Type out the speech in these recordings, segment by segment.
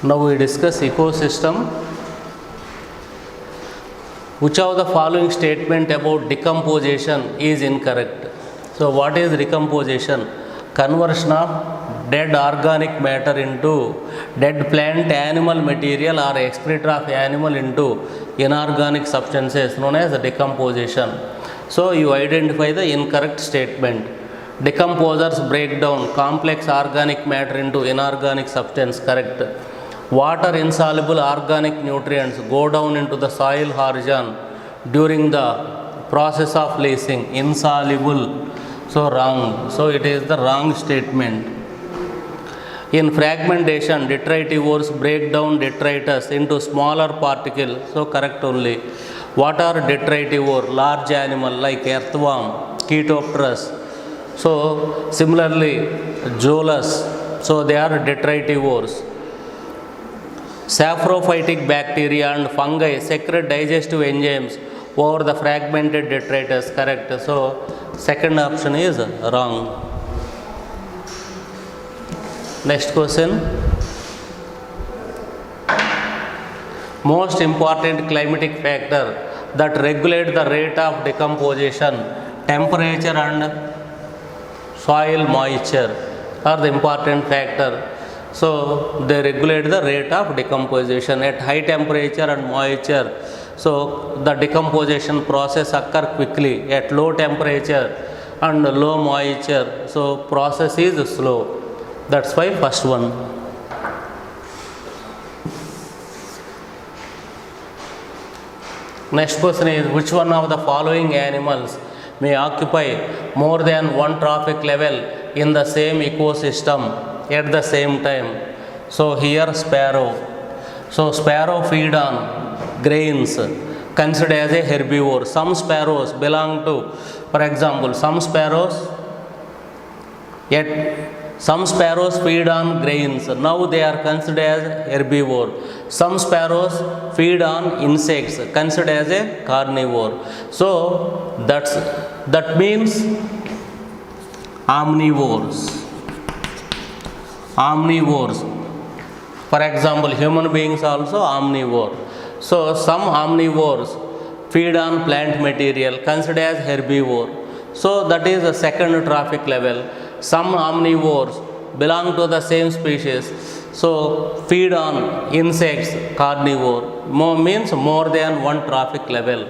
Now we discuss ecosystem. Which of the following statement about decomposition is incorrect? So what is decomposition? Conversion of dead organic matter into dead plant animal material or excreta of animal into inorganic substances known as decomposition. So you identify the incorrect statement. Decomposers break down complex organic matter into inorganic substance. Correct. Water insoluble organic nutrients go down into the soil horizon during the process of leaching. Insoluble. So wrong. So it is the wrong statement. In fragmentation, detritivores break down detritus into smaller particles. So correct only. What are detritivore? Large animal like earthworm, Chaetopterus. So similarly, Zoolus. So they are detritivores. Saprophytic bacteria and fungi secrete digestive enzymes over the fragmented detritus. Correct. So second option is wrong. Next question. Most important climatic factor that regulate the rate of decomposition, temperature and soil moisture are the important factor. So they regulate the rate of decomposition at high temperature and moisture. So the decomposition process occur quickly at low temperature and low moisture. So process is slow. That's why first one. Next question is, which one of the following animals may occupy more than one trophic level in the same ecosystem at the same time? So here sparrow. So sparrow feed on grains, considered as a herbivore. Some sparrows belong to, for example, some sparrows feed on grains. Now they are considered as herbivore. Some sparrows feed on insects, considered as a carnivore. So that means omnivores. For example, human beings also omnivore. So some omnivores feed on plant material, considered as herbivore. So that is the second trophic level. Some omnivores belong to the same species, so feed on insects, carnivore. Means more than one trophic level.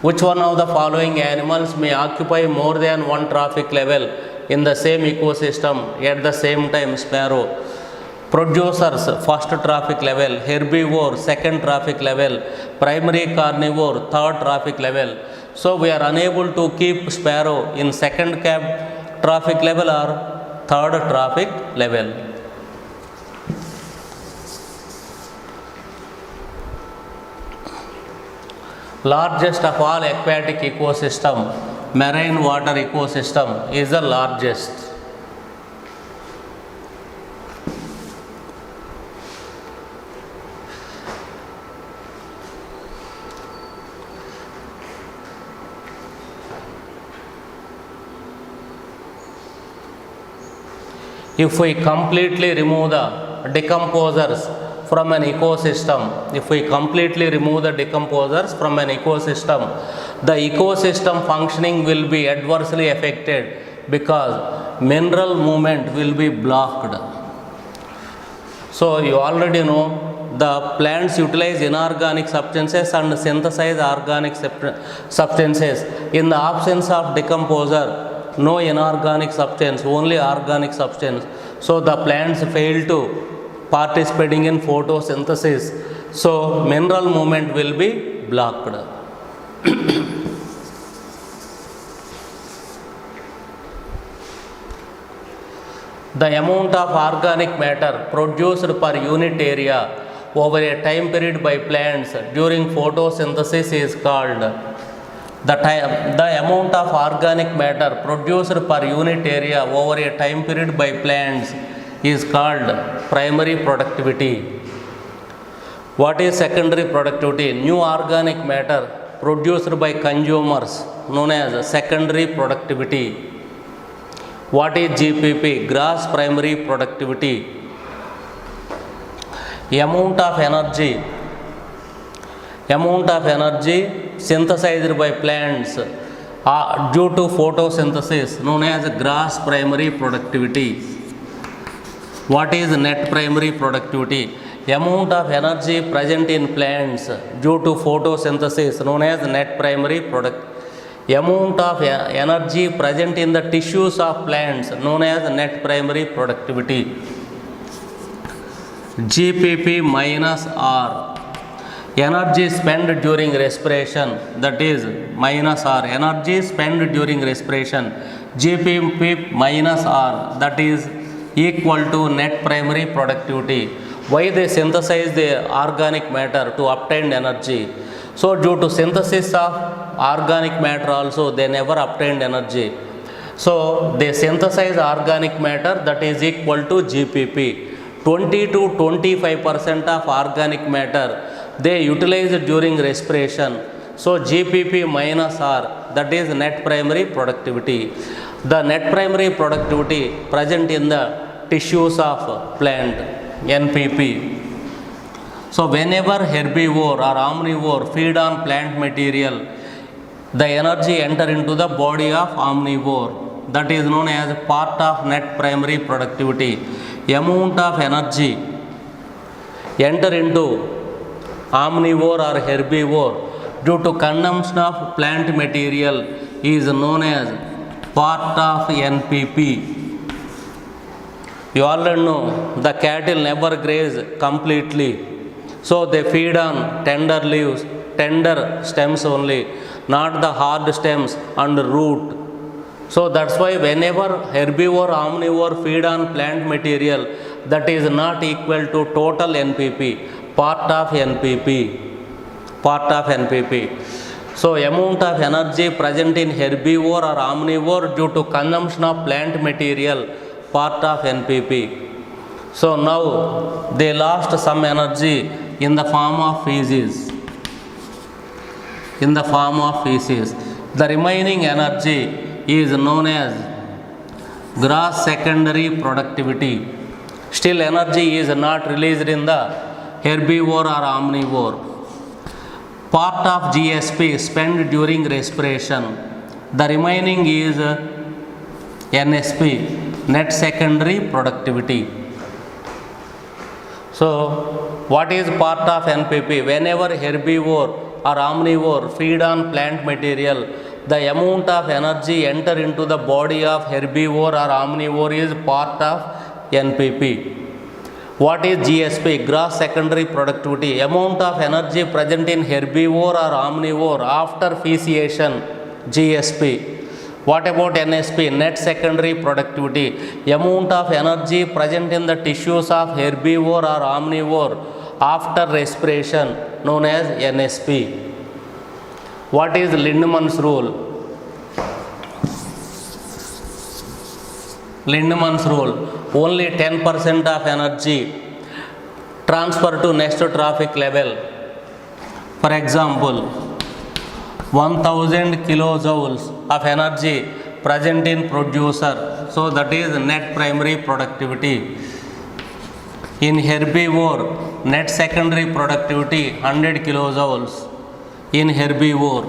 Which one of the following animals may occupy more than one trophic level in the same ecosystem at the same time? Sparrow. Producers, first trophic level. Herbivore, second trophic level. Primary carnivore, third trophic level. So we are unable to keep sparrow in second trophic level or third trophic level. Largest of all aquatic ecosystem, marine water ecosystem is the largest. If we completely remove the decomposers from an ecosystem, the ecosystem functioning will be adversely affected because mineral movement will be blocked. So you already know the plants utilize inorganic substances and synthesize organic substances. In the absence of decomposer, no inorganic substance, only organic substance. So the plants fail to participating in photosynthesis. So mineral movement will be blocked. The amount of organic matter produced per unit area over a time period by plants during photosynthesis is called. The amount of organic matter produced per unit area over a time period by plants is called primary productivity. What is secondary productivity? New organic matter produced by consumers known as secondary productivity. What is GPP? Gross primary productivity. amount of energy synthesized by plants due to photosynthesis known as gross primary productivity. What is net primary productivity? Amount of energy present in plants due to photosynthesis known as net primary product. Amount of energy present in the tissues of plants known as net primary productivity. GPP minus R. Energy spent during respiration, that is minus R. Energy spent during respiration, GPP minus R, that is equal to net primary productivity. Why they synthesize the organic matter to obtain energy? So due to synthesis of organic matter also they never obtained energy. So they synthesize organic matter, that is equal to GPP. 20 to 25% of organic matter they utilize during respiration. So GPP minus R, that is net primary productivity. The net primary productivity present in the tissues of plant, NPP. So whenever herbivore or omnivore feed on plant material, the energy enter into the body of omnivore, that is known as part of net primary productivity. Amount of energy enter into omnivore or herbivore due to consumption of plant material is known as part of NPP. You already know the cattle never graze completely, so they feed on tender leaves, tender stems only, not the hard stems and root. So that's why whenever herbivore, omnivore feed on plant material, that is not equal to total NPP, part of NPP, part of NPP. So amount of energy present in herbivore or omnivore due to consumption of plant material, part of NPP. So now they lost some energy in the form of feces. In the form of feces. The remaining energy is known as gross secondary productivity. Still energy is not released in the herbivore or omnivore. Part of GSP spent during respiration. The remaining is NSP, net secondary productivity. So what is part of NPP? Whenever herbivore or omnivore feed on plant material, the amount of energy enter into the body of herbivore or omnivore is part of NPP. What is GSP? Gross secondary productivity. Amount of energy present in herbivore or omnivore after speciation, GSP. What about NSP? Net secondary productivity. Amount of energy present in the tissues of herbivore or omnivore after respiration, known as NSP. What is Lindemann's rule? Lindemann's rule. Only 10% of energy transfer to next trophic level. For example, 1000 kilojoules of energy present in producer. So that is net primary productivity. In herbivore, net secondary productivity 100 kilojoules. In herbivore.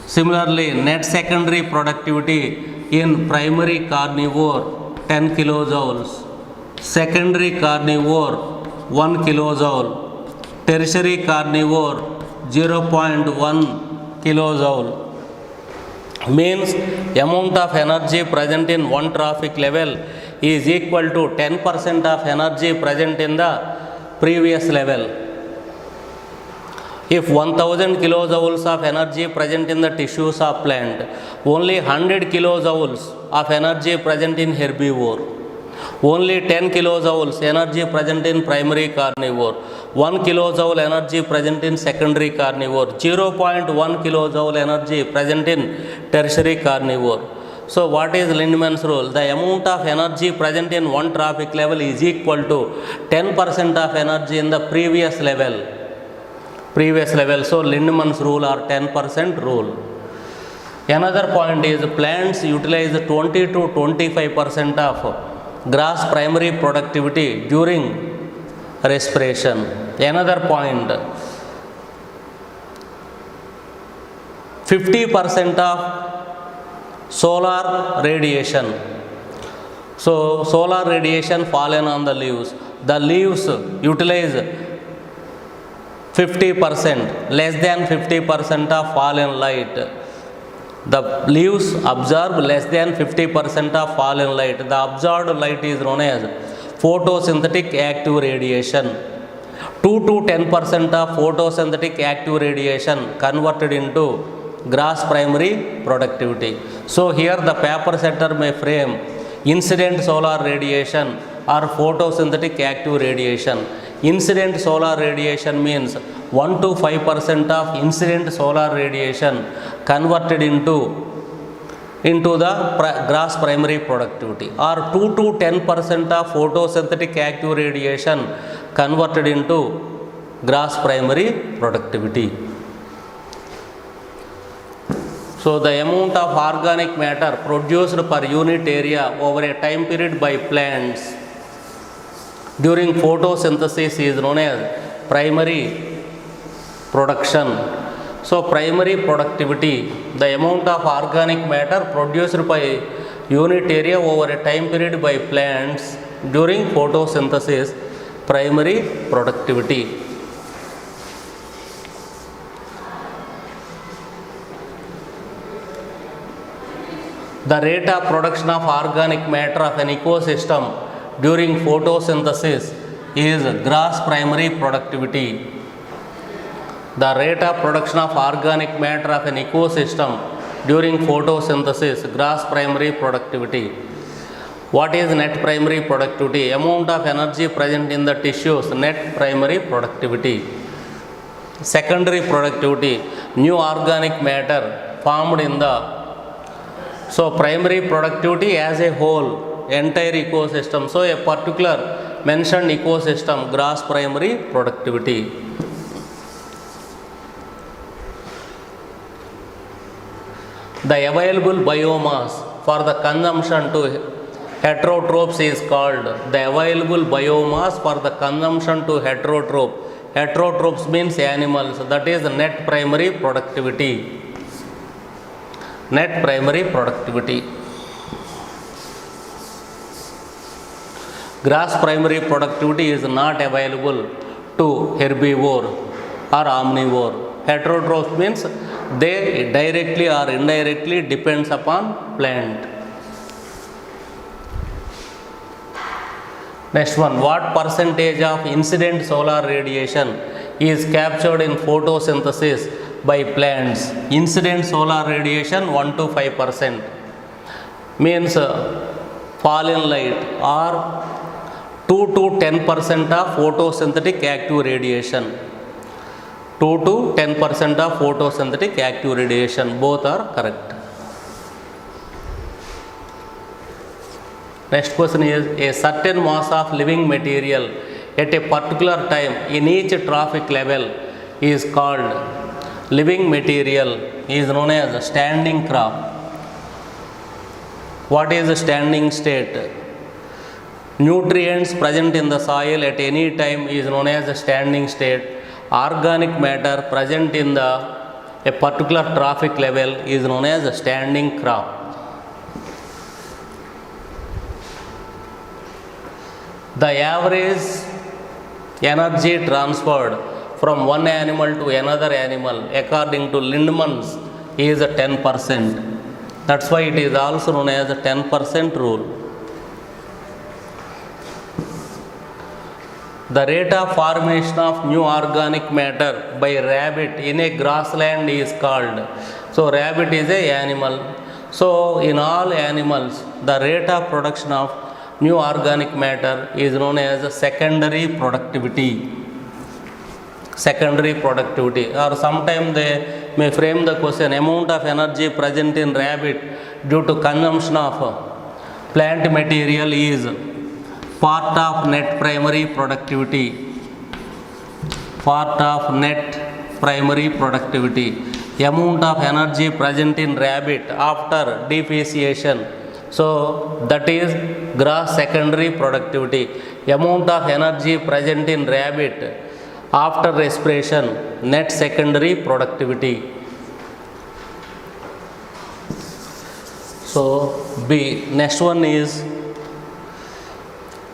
Similarly, net secondary productivity in primary carnivore 10 kilojoules, secondary carnivore 1 kilojoule, tertiary carnivore 0.1 kilojoule. Means amount of energy present in one trophic level is equal to 10% of energy present in the previous level. If 1000 kilojoules of energy present in the tissues of plant, only 100 kilojoules of energy present in herbivore, only 10 kilojoules energy present in primary carnivore, 1 kilojoule energy present in secondary carnivore, 0.1 kilojoule energy present in tertiary carnivore. So what is Lindemann's rule? The amount of energy present in one trophic level is equal to 10% of energy in the previous level. So Lindemann's rule or 10% rule. Another point is plants utilize 20 to 25% of gross primary productivity during respiration. Another point, 50% of solar radiation. So solar radiation fallen on the leaves. The leaves utilize 50%, less than 50% of fallen light. The leaves absorb less than 50% of fallen light. The absorbed light is known as photosynthetic active radiation. 2 to 10% of photosynthetic active radiation converted into gross primary productivity. So here the paper setter may frame incident solar radiation or photosynthetic active radiation. Incident solar radiation means 1 to 5% of incident solar radiation converted into the gross primary productivity, or 2 to 10% of photosynthetic active radiation converted into gross primary productivity. So the amount of organic matter produced per unit area over a time period by plants during photosynthesis is known as primary production. So primary productivity, the amount of organic matter produced by unit area over a time period by plants during photosynthesis, primary productivity. The rate of production of organic matter of an ecosystem during photosynthesis is gross primary productivity. The rate of production of organic matter of an ecosystem during photosynthesis, gross primary productivity. What is net primary productivity? Amount of energy present in the tissues, net primary productivity. Secondary productivity, new organic matter formed in the, so primary productivity as a whole, entire ecosystem. So a particular mentioned ecosystem, gross primary productivity. The available biomass for the consumption to heterotrophs is called, the available biomass for the consumption to heterotroph. Heterotrophs means animals, that is net primary productivity. Net primary productivity. Gross primary productivity is not available to herbivore or omnivore. Heterotroph means they directly or indirectly depends upon plant. Next one, what percentage of incident solar radiation is captured in photosynthesis by plants? Incident solar radiation 1 to 5% means fallen light, or 2 to 10% of photosynthetic active radiation. 2 to 10% of photosynthetic active radiation, both are correct. Next question is, a certain mass of living material at a particular time in each trophic level is called, living material is known as standing crop. What is the standing state? Nutrients present in the soil at any time is known as the standing state. Organic matter present in a particular trophic level is known as a standing crop. The average energy transferred from one animal to another animal according to Lindeman's is 10%. That's why it is also known as the 10% rule. The rate of formation of new organic matter by rabbit in a grassland is called. So rabbit is a animal. So in all animals, the rate of production of new organic matter is known as secondary productivity. Secondary productivity, or sometimes they may frame the question, amount of energy present in rabbit due to consumption of plant material is part of net primary productivity. Part of net primary productivity. Amount of energy present in rabbit after defecation. So that is gross secondary productivity, amount of energy present in rabbit after respiration, net secondary productivity. So B, next one is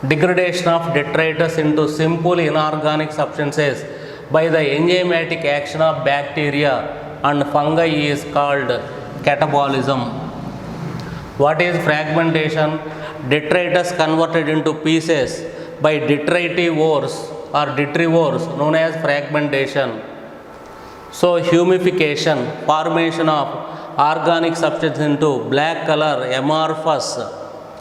degradation of detritus into simple inorganic substances by the enzymatic action of bacteria and fungi is called catabolism. What is fragmentation? Detritus converted into pieces by detritivores or detrivores known as fragmentation. So humification, formation of organic substance into black color amorphous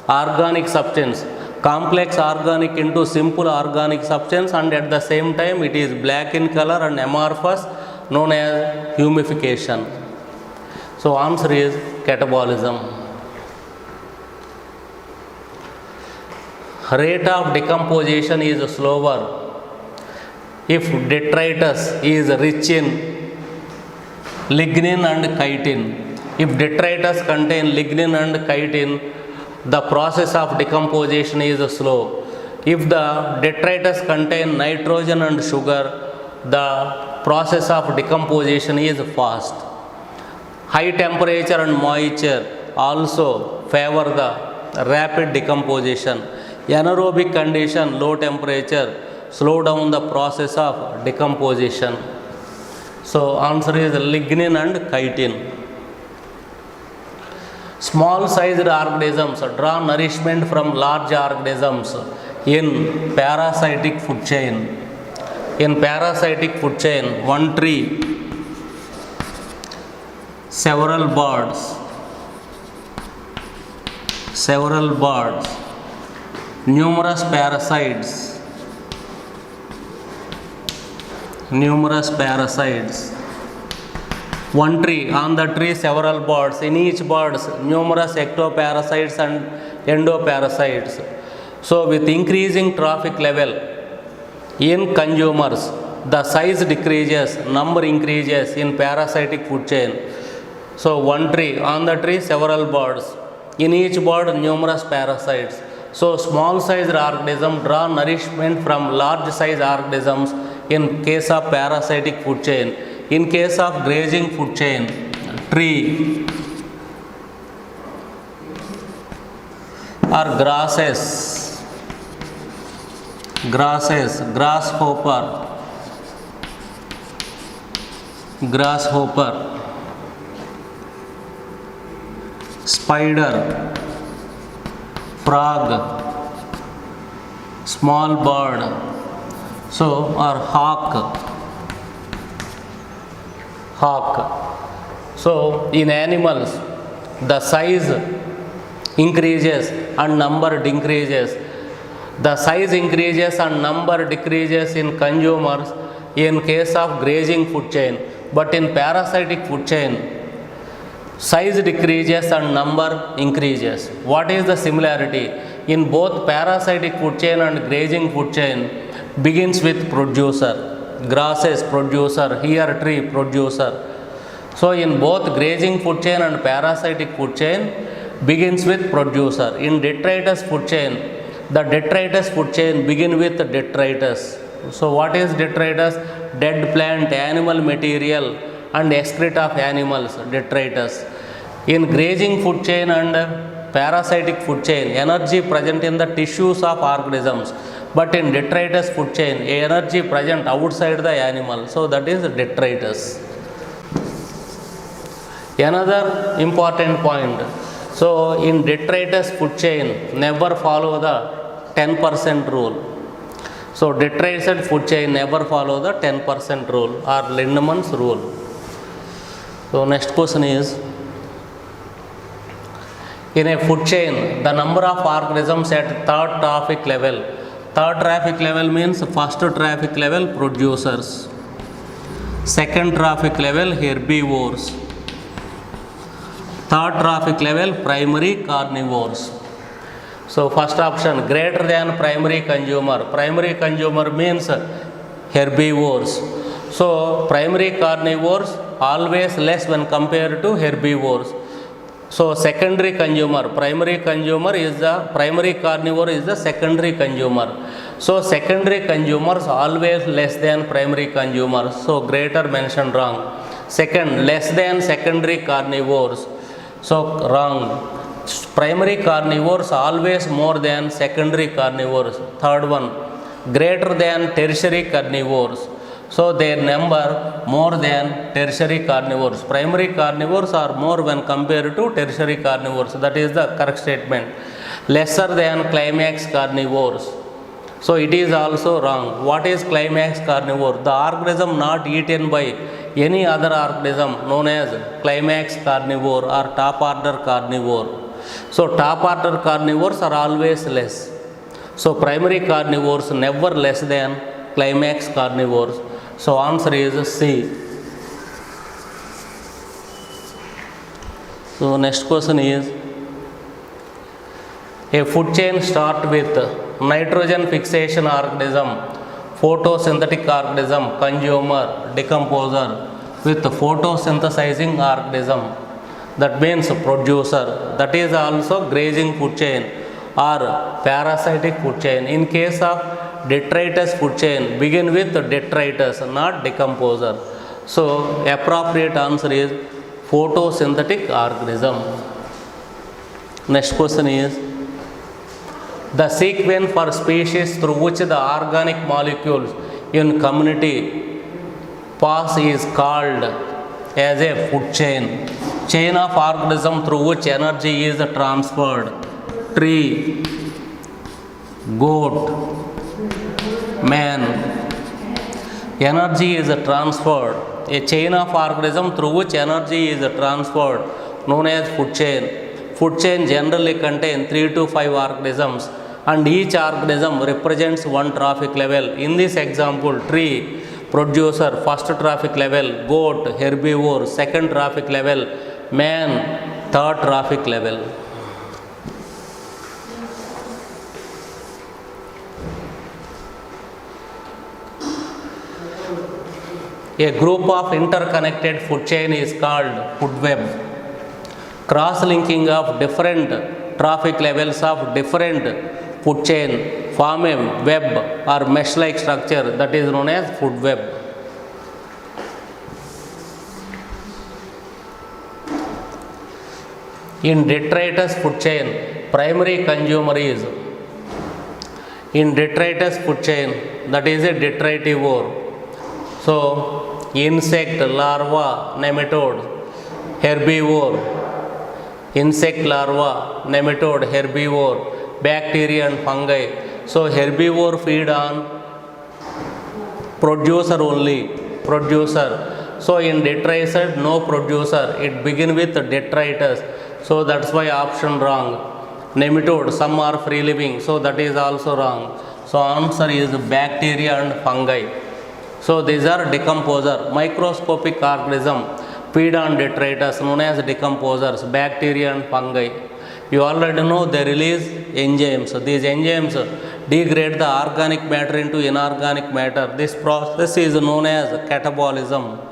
organic substance, complex organic into simple organic substance, and at the same time it is black in color and amorphous, known as humification. So answer is catabolism. Rate of decomposition is slower if detritus is rich in lignin and chitin. If detritus contain lignin and chitin, the process of decomposition is slow. If the detritus contain nitrogen and sugar, the process of decomposition is fast. High temperature and moisture also favor the rapid decomposition. Anaerobic condition, low temperature, slow down the process of decomposition. So answer is lignin and chitin. Small sized organisms draw nourishment from large organisms in parasitic food chain. In parasitic food chain, one tree, several birds, numerous parasites. One tree, on the tree several birds, in each birds numerous ectoparasites and endoparasites. So with increasing trophic level in consumers, the size decreases, number increases in parasitic food chain. So one tree, on the tree several birds, in each bird numerous parasites. So small sized organisms draw nourishment from large sized organisms in case of parasitic food chain. In case of grazing food chain, tree or grasses, grasshopper, spider, frog, small bird, so or hawk. So in animals, the size increases and number decreases. The size increases and number decreases in consumers in case of grazing food chain, but in parasitic food chain, size decreases and number increases. What is the similarity? In both parasitic food chain and grazing food chain begins with producer. Grasses producer, here tree producer. So in both grazing food chain and parasitic food chain begins with producer. In detritus food chain, the detritus food chain begin with detritus. So what is detritus? Dead plant, animal material and excreta of animals, detritus. In grazing food chain and parasitic food chain, energy present in the tissues of organisms, but in detritus food chain, energy present outside the animal. So that is detritus. Another important point. So in detritus food chain, never follow the 10% rule. So detritus food chain never follow the 10% rule or Lindemann's rule. So next question is, in a food chain, the number of organisms at third trophic level. Third trophic level means first trophic level producers, second trophic level herbivores, third trophic level primary carnivores. So first option, greater than primary consumer. Primary consumer means herbivores. So primary carnivores always less when compared to herbivores. So secondary consumer, primary consumer is the primary carnivore is the secondary consumer. So secondary consumers always less than primary consumers. So greater mentioned wrong. Second, less than secondary carnivores. So wrong. Primary carnivores always more than secondary carnivores. Third one, greater than tertiary carnivores. So their number more than tertiary carnivores. Primary carnivores are more when compared to tertiary carnivores. That is the correct statement. Lesser than climax carnivores. So it is also wrong. What is climax carnivore? The organism not eaten by any other organism known as climax carnivore or top order carnivore. So top order carnivores are always less. So primary carnivores never less than climax carnivores. So answer is C. So next question is, a food chain start with nitrogen fixation organism, photosynthetic organism, consumer, decomposer, with photosynthesizing organism. That means producer. That is also grazing food chain or parasitic food chain. In case of detritus food chain, begin with detritus, not decomposer. So appropriate answer is photosynthetic organism. Next question is, the sequence for species through which the organic molecules in community pass is called as a food chain. Chain of organism through which energy is transferred. Tree, goat, man. Energy is transferred. A chain of organism through which energy is transferred known as food chain. Food chain generally contain 3 to 5 organisms and each organism represents one trophic level. In this example, tree, producer, first trophic level, goat, herbivore, second trophic level, man, third trophic level. A group of interconnected food chain is called food web. Cross-linking of different trophic levels of different food chain form a web or mesh-like structure that is known as food web. In detritus food chain, primary consumer is, in detritus food chain, that is a detritivore. So insect, larva, nematode, herbivore, insect, larva, nematode, herbivore, bacteria and fungi. So herbivore feed on producer only, producer. So in detritus no producer, it begin with detritus. So that's why option wrong. Nematode, some are free living, so that is also wrong. So answer is bacteria and fungi. So these are decomposer. Microscopic organism feed on detritus known as decomposers, bacteria and fungi. You already know they release enzymes. These enzymes degrade the organic matter into inorganic matter. This process is known as catabolism.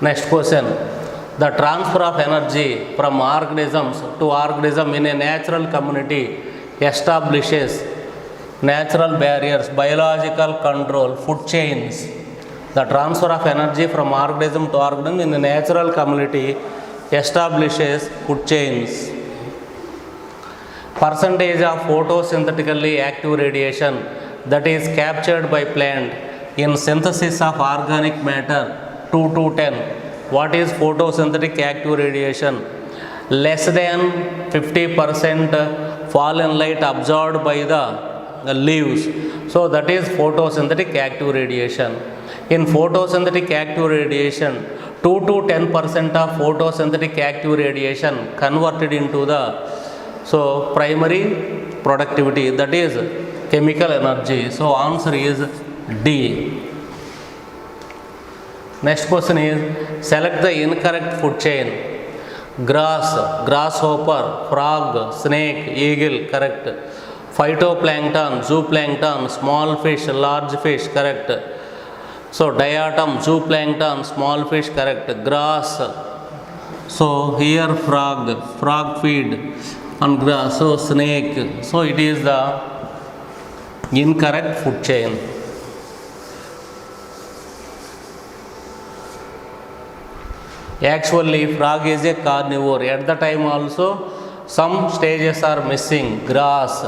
Next question. The transfer of energy from organisms to organism in a natural community establishes natural barriers, biological control, food chains. The transfer of energy from organism to organism in a natural community establishes food chains. Percentage of photosynthetically active radiation that is captured by plant in synthesis of organic matter 2 to 10. What is photosynthetic active radiation? Less than 50% fallen light absorbed by the leaves. So that is photosynthetic active radiation. In photosynthetic active radiation, 2 to 10% of photosynthetic active radiation converted into the primary productivity, that is chemical energy. So answer is D. Next question is, select the incorrect food chain. Grass, grasshopper, frog, snake, eagle, correct. phytoplankton, zooplankton, small fish, large fish, correct. So diatom, zooplankton, small fish, correct. Grass, so here frog feed on grass, so snake, so it is the incorrect food chain. Actually frog is a carnivore. At the time also some stages are missing: grass,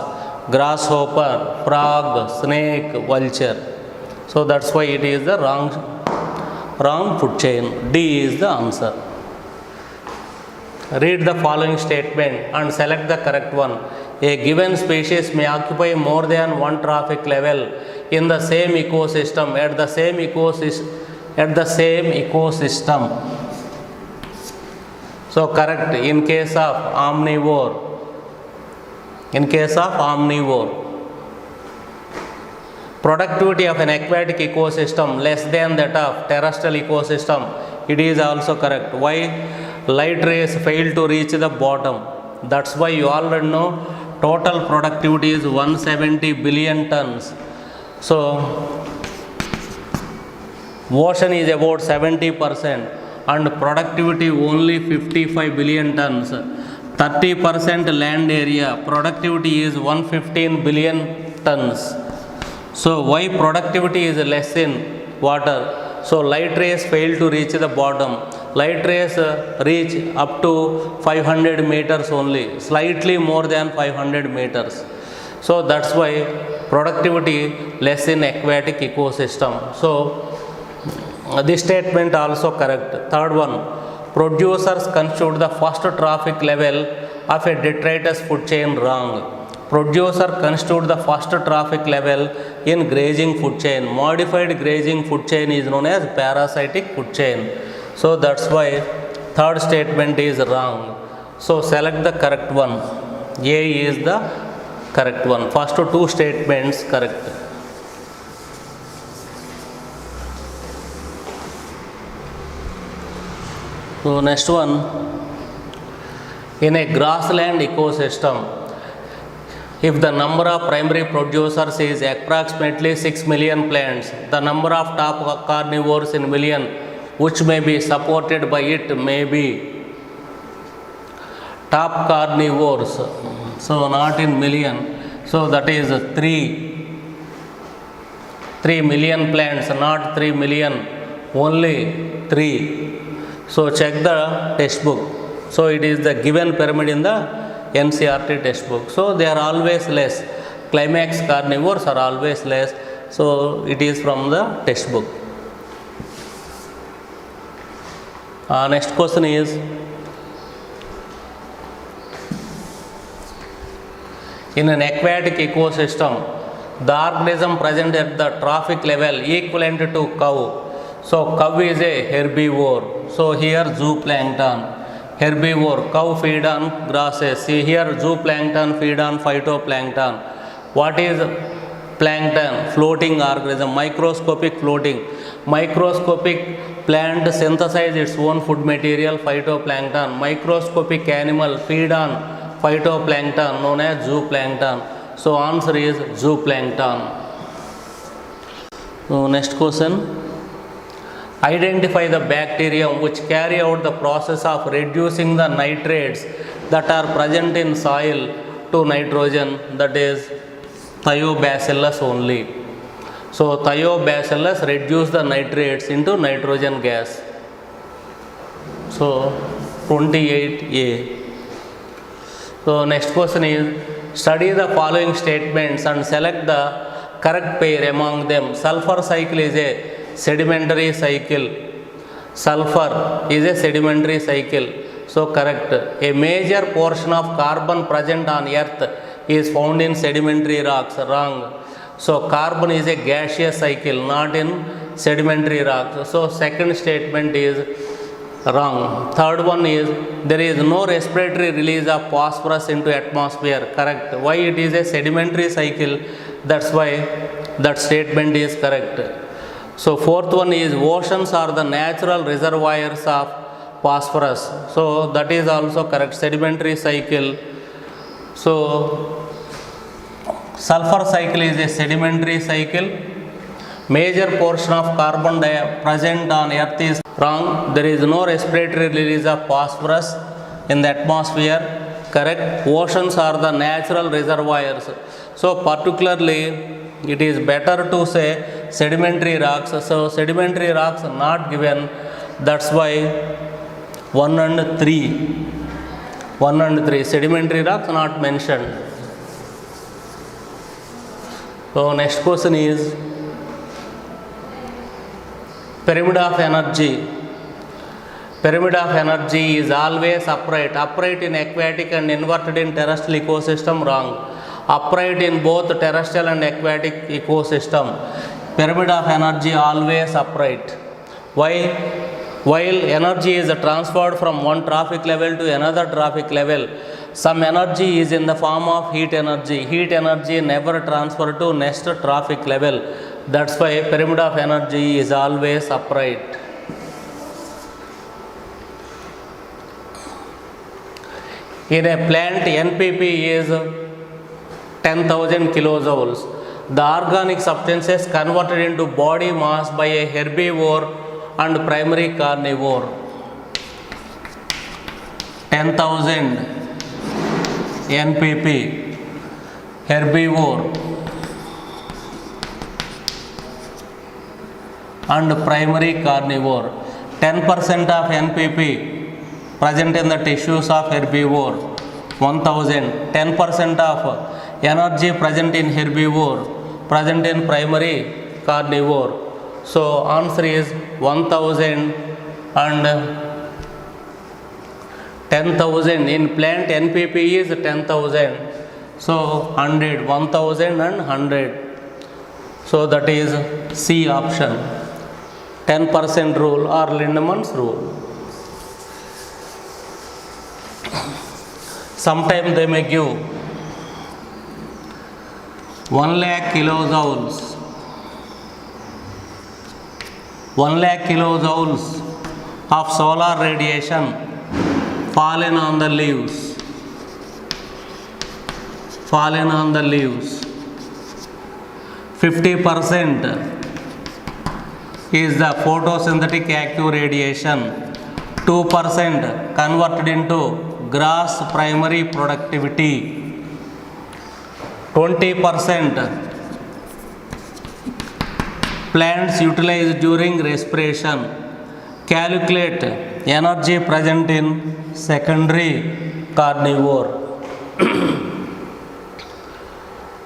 grasshopper, frog, snake, vulture. So that's why it is the wrong food chain. D is the answer. Read the following statement and select the correct one. A given species may occupy more than one trophic level in the same ecosystem at the same ecosystem. So correct in case of omnivore. Productivity of an aquatic ecosystem less than that of terrestrial ecosystem. It is also correct. Why? Light rays fail to reach the bottom. That's why you already know total productivity is 170 billion tons. So ocean is about 70% and productivity only 55 billion tons. 30% land area, productivity is 115 billion tons. So why productivity is less in water? So light rays fail to reach the bottom. Light rays reach up to 500 meters only, slightly more than 500 meters. So that's why productivity less in aquatic ecosystem. So this statement also correct. Third one, producers constitute the first trophic level of a detritus food chain. Wrong. Producer constitute the first trophic level in grazing food chain. Modified grazing food chain is known as parasitic food chain. So that's why third statement is wrong. So select the correct one. A is the correct one. First two statements correct. So next one, in a grassland ecosystem, if the number of primary producers is approximately 6 million plants, the number of top carnivores in million which may be supported by it may be top carnivores. So not in million. So that is 3 million plants, not 3 million, only 3. So check the textbook. So it is the given pyramid in the NCERT textbook. So they are always less. Climax carnivores are always less. So it is from the textbook. Next question is, in an aquatic ecosystem, the organism present at the trophic level equivalent to cow. So cow is a herbivore. So here zooplankton. Herbivore, cow feed on grasses. See here zooplankton feed on phytoplankton. What is plankton? Floating organism, microscopic floating. Microscopic plant synthesize its own food material, phytoplankton. Microscopic animal feed on phytoplankton known as zooplankton. So answer is zooplankton. So next question. Identify the bacterium which carry out the process of reducing the nitrates that are present in soil to nitrogen, that is Thiobacillus only. So Thiobacillus reduce the nitrates into nitrogen gas. So 28A. So next question is, study the following statements and select the correct pair among them. Sulfur cycle is a sedimentary cycle. Sulfur is a sedimentary cycle. So correct. A major portion of carbon present on earth is found in sedimentary rocks. Wrong. So carbon is a gaseous cycle, not in sedimentary rocks. So second statement is wrong. Third one is, there is no respiratory release of phosphorus into atmosphere. Correct. Why? It is a sedimentary cycle. That's why that statement is correct. So fourth one is, oceans are the natural reservoirs of phosphorus. So that is also correct, sedimentary cycle. So Sulfur cycle is a sedimentary cycle. Major portion of carbon dioxide present on earth is wrong. There is no respiratory release of phosphorus in the atmosphere. Correct. Oceans are the natural reservoirs. So particularly it is better to say sedimentary rocks. So sedimentary rocks not given. That's why 1 and 3. 1 and 3. Sedimentary rocks not mentioned. So next question is pyramid of energy. Pyramid of energy is always upright. Upright in aquatic and inverted in terrestrial ecosystem, wrong. Upright in both terrestrial and aquatic ecosystem. Pyramid of energy always upright. Why? While energy is transferred from one trophic level to another trophic level, some energy is in the form of heat energy. Heat energy never transferred to next trophic level. That's why pyramid of energy is always upright. In a plant, NPP is 10,000 kilojoules. The organic substances converted into body mass by a herbivore and primary carnivore. 10,000 NPP, herbivore and primary carnivore. 10% of NPP present in the tissues of herbivore, 1000. 10% of energy present in herbivore, present in primary carnivore. So answer is 1000 and 10,000. In plant NPP is 10,000. So 100, 1000 and 100. So that is C option. 10% rule or Lindemann's rule. Sometimes they may give 1 lakh kilojoules. 1 lakh kilojoules of solar radiation fallen on the leaves. Fallen on the leaves. 50% is the photosynthetic active radiation. 2% converted into gross primary productivity. 20% plants utilized during respiration. Calculate energy present in secondary carnivore.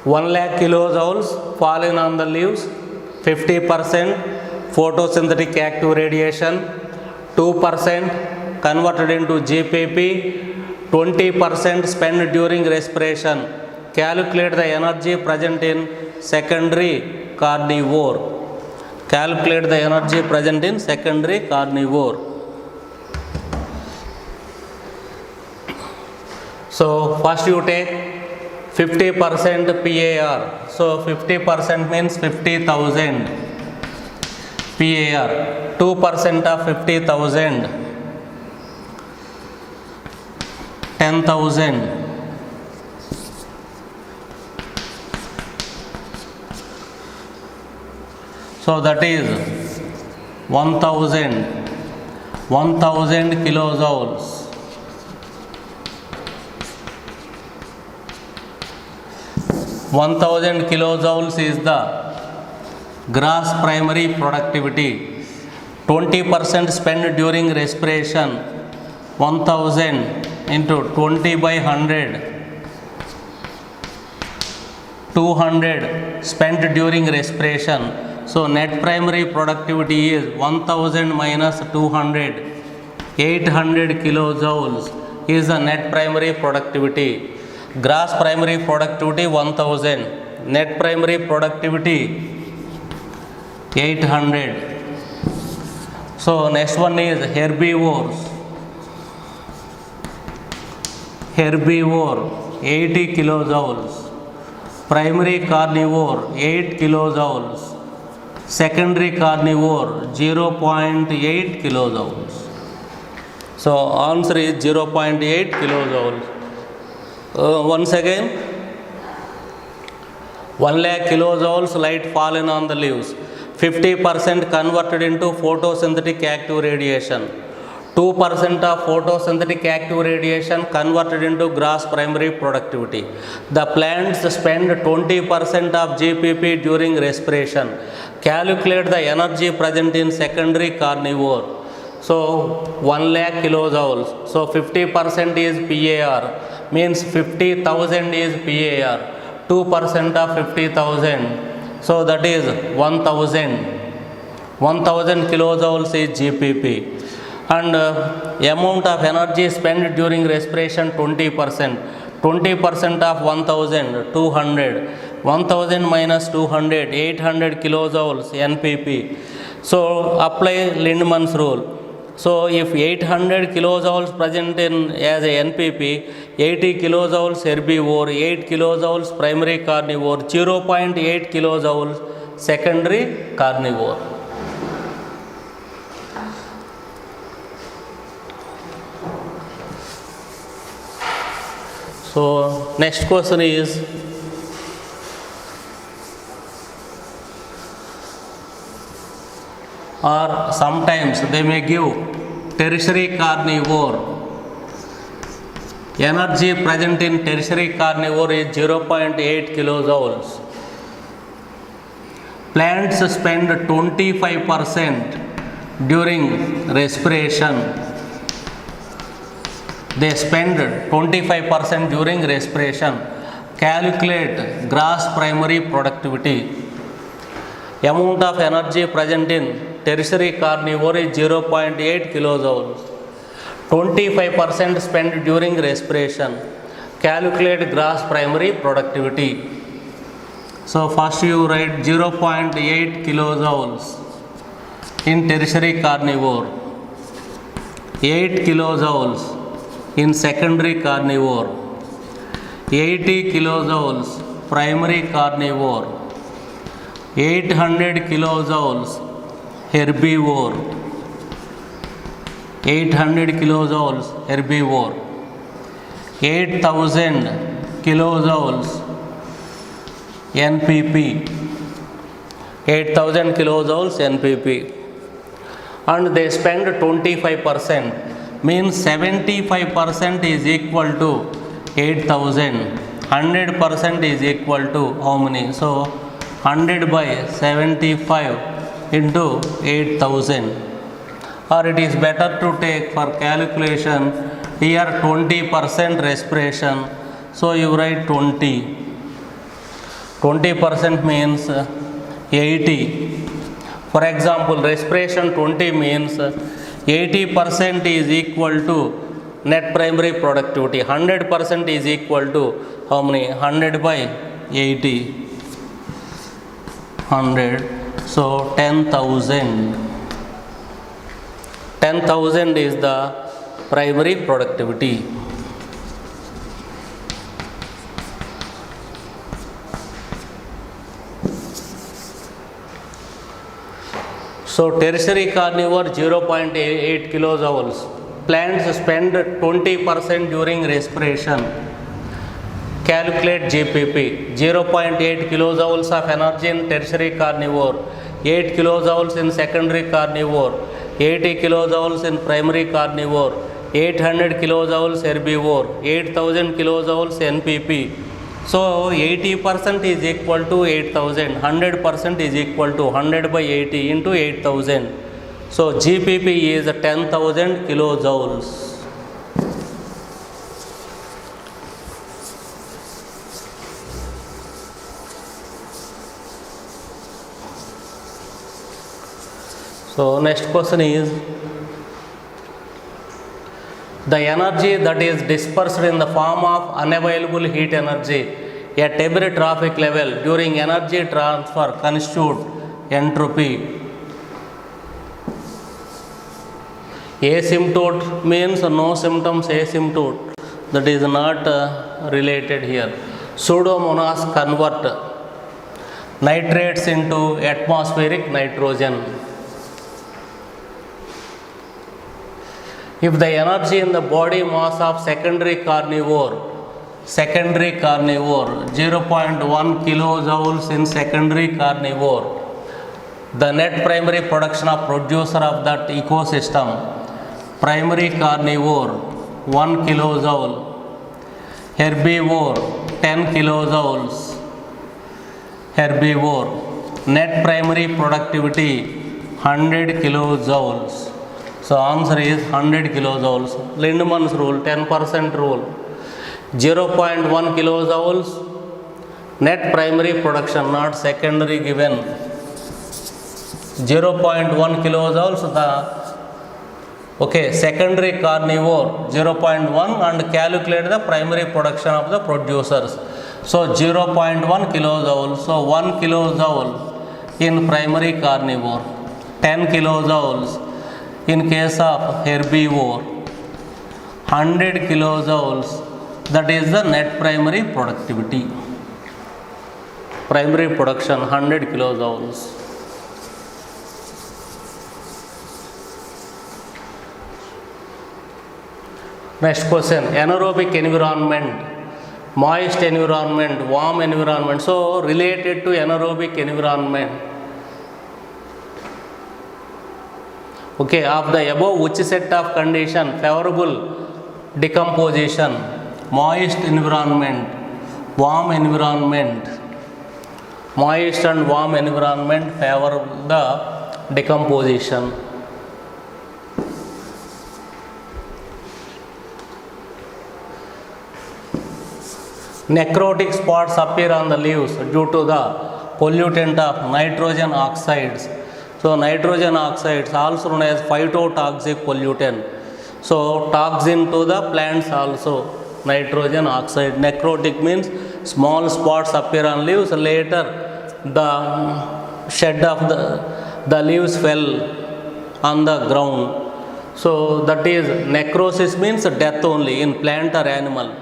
1 lakh kilojoules fallen on the leaves. 50% photosynthetic active radiation. 2% converted into GPP. 20% spent during respiration. Calculate the energy present in secondary carnivore. Calculate the energy present in secondary carnivore. So first you take 50% PAR. So 50% means 50,000 PAR. 2% of 50,000. 10,000. So that is 1,000 kilojoules. 1,000 kilojoules is the gross primary productivity. 20% spent during respiration. 1,000 into 20 by 100. 200 spent during respiration. So net primary productivity is 1000 minus 200. 800 kilojoules is the net primary productivity. Gross primary productivity 1000. Net primary productivity 800. So next one is herbivores. Herbivore 80 kilojoules. Primary carnivore 8 kilojoules. Secondary carnivore 0.8 kilojoules. So answer is 0.8 kilojoules. Once again, 1 lakh kilojoules light fallen on the leaves, 50% converted into photosynthetic active radiation. 2% of photosynthetic active radiation converted into gross primary productivity. The plants spend 20% of GPP during respiration. Calculate the energy present in secondary carnivore. So 1 lakh kilojoules. So 50% is PAR, means 50,000 is PAR. 2% of 50,000. So that is 1,000. 1,000 kilojoules is GPP. And amount of energy spent during respiration 20%. 20% of 1000, 200. 1000 minus 200, 800 kilojoules NPP. So apply Lindemann's rule. So if 800 kilojoules present in as a NPP, 80 kilojoules herbivore, 8 kilojoules primary carnivore, 0.8 kilojoules secondary carnivore. So next question is, or sometimes they may give tertiary carnivore. Energy present in tertiary carnivore is 0.8 kilojoules. Plants spend 25% during respiration. They spend 25% during respiration. Calculate gross primary productivity. Amount of energy present in tertiary carnivore is 0.8 kilojoules. 25% spent during respiration. Calculate gross primary productivity. So first you write 0.8 kilojoules in tertiary carnivore, 8 kilojoules in secondary carnivore, 80 kilojoules primary carnivore, 800 kilojoules herbivore, 800 kilojoules herbivore, 8000 kilojoules NPP, 8000 kilojoules NPP, and they spend 25%, means 75% is equal to 8000, 100% is equal to how many? So 100 by 75 into 8000, or it is better to take for calculation here 20% respiration, so you write 20% means 80. For example, respiration 20 means 80% is equal to net primary productivity. 100% is equal to how many? 100 by 80. 100. So 10,000. 10,000 is the primary productivity. So tertiary carnivore 0.8 kilojoules. Plants spend 20% during respiration. Calculate GPP. 0.8 kilojoules of energy in tertiary carnivore, 8 kilojoules in secondary carnivore, 80 kilojoules in primary carnivore, 800 kilojoules herbivore, 8000 kilojoules NPP. So 80% is equal to 8000, 100% is equal to 100 by 80 into 8000. So GPP is 10,000 kilojoules. So next question is, the energy that is dispersed in the form of unavailable heat energy at every trophic level during energy transfer constitute entropy. Asymptote means no symptoms, asymptote, that is not related here. Pseudomonas convert nitrates into atmospheric nitrogen. If the energy in the body mass of secondary carnivore secondary carnivore, 0.1 kilojoules in secondary carnivore. The net primary production of producer of that ecosystem, primary carnivore 1 kilojoule, herbivore 10 kilojoules, herbivore, net primary productivity 100 kilojoules. So answer is 100 kilojoules. Lindman's rule, 10% rule. 0.1 kilojoules net primary production, not secondary given. 0.1 kilojoules the secondary carnivore 0.1 and calculate the primary production of the producers. So 0.1 kilojoules. So 1 kilojoule in primary carnivore, 10 kilojoules in case of herbivore, 100 kilojoules, that is the net primary productivity. Primary production 100 kilojoules. Next question, anaerobic environment, moist environment, warm environment. So related to anaerobic environment. Okay, of the above, which set of condition favorable decomposition? Moist environment, warm environment. Moist and warm environment favor the decomposition. Necrotic spots appear on the leaves due to the pollutant of nitrogen oxides. So nitrogen oxides, also known as phytotoxic pollutant. So toxin to the plants also, nitrogen oxide. Necrotic means small spots appear on leaves. Later the shed of the leaves fell on the ground. So that is necrosis, means death only in plant or animal.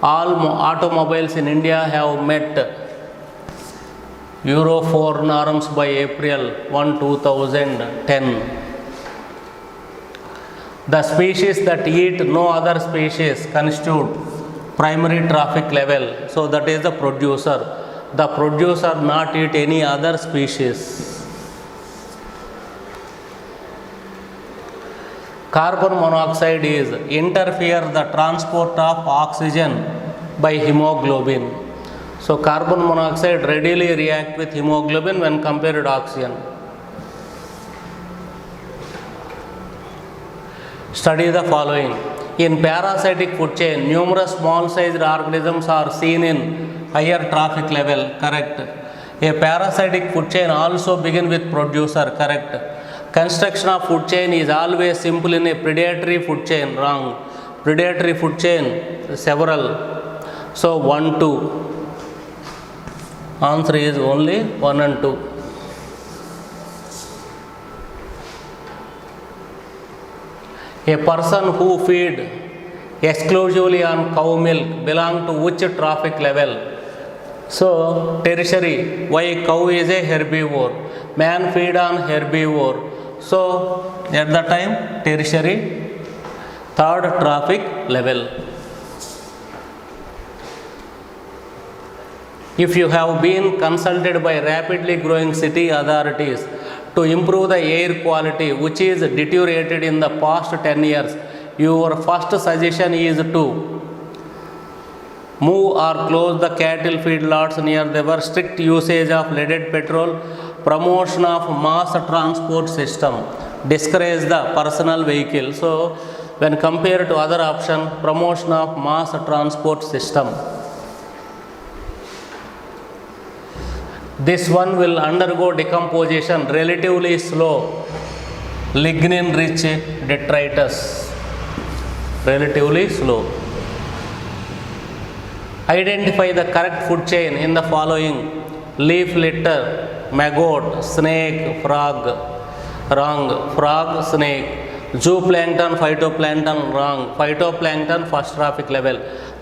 All automobiles in India have met Euro 4 norms by April 1, 2010. The species that eat no other species constitute primary trophic level. So that is the producer. The producer not eat any other species. Carbon monoxide is interfere the transport of oxygen by hemoglobin. So carbon monoxide readily react with hemoglobin when compared to oxygen. Study the following. In parasitic food chain, numerous small sized organisms are seen in higher trophic level. Correct. A parasitic food chain also begin with producer. Correct. Construction of food chain is always simple in a predatory food chain. Wrong. Predatory food chain several. So 1, 2. Answer is only 1 and 2. A person who feed exclusively on cow milk belong to which trophic level? So tertiary. Why? Cow is a herbivore. Man feed on herbivore. So at the time tertiary, third trophic level. If you have been consulted by rapidly growing city authorities to improve the air quality which is deteriorated in the past 10 years, your first suggestion is to move or close the cattle feedlots near the strict usage of leaded petrol, promotion of mass transport system, discourage the personal vehicle. So when compared to other option, promotion of mass transport system. This one will undergo decomposition relatively slow. Lignin rich detritus, relatively slow. Identify the correct food chain in the following: leaf litter, maggot, snake, frog. Wrong. Frog, snake. Zooplankton, phytoplankton. Wrong. Phytoplankton first trophic level.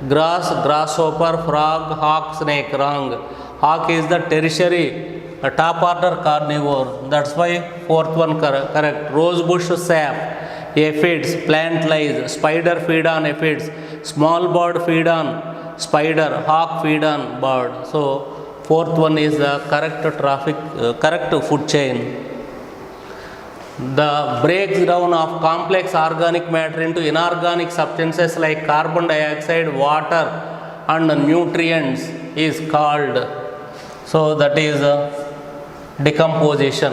Grass, grasshopper, frog, hawk, snake. Wrong. Hawk is the tertiary, top order carnivore. That's why fourth one correct. Rosebush sap, aphids, plant lice, spider feed on aphids, small bird feed on spider, hawk feed on bird. So fourth one is the correct food chain. The breakdown of complex organic matter into inorganic substances like carbon dioxide, water and nutrients is called, so that is decomposition.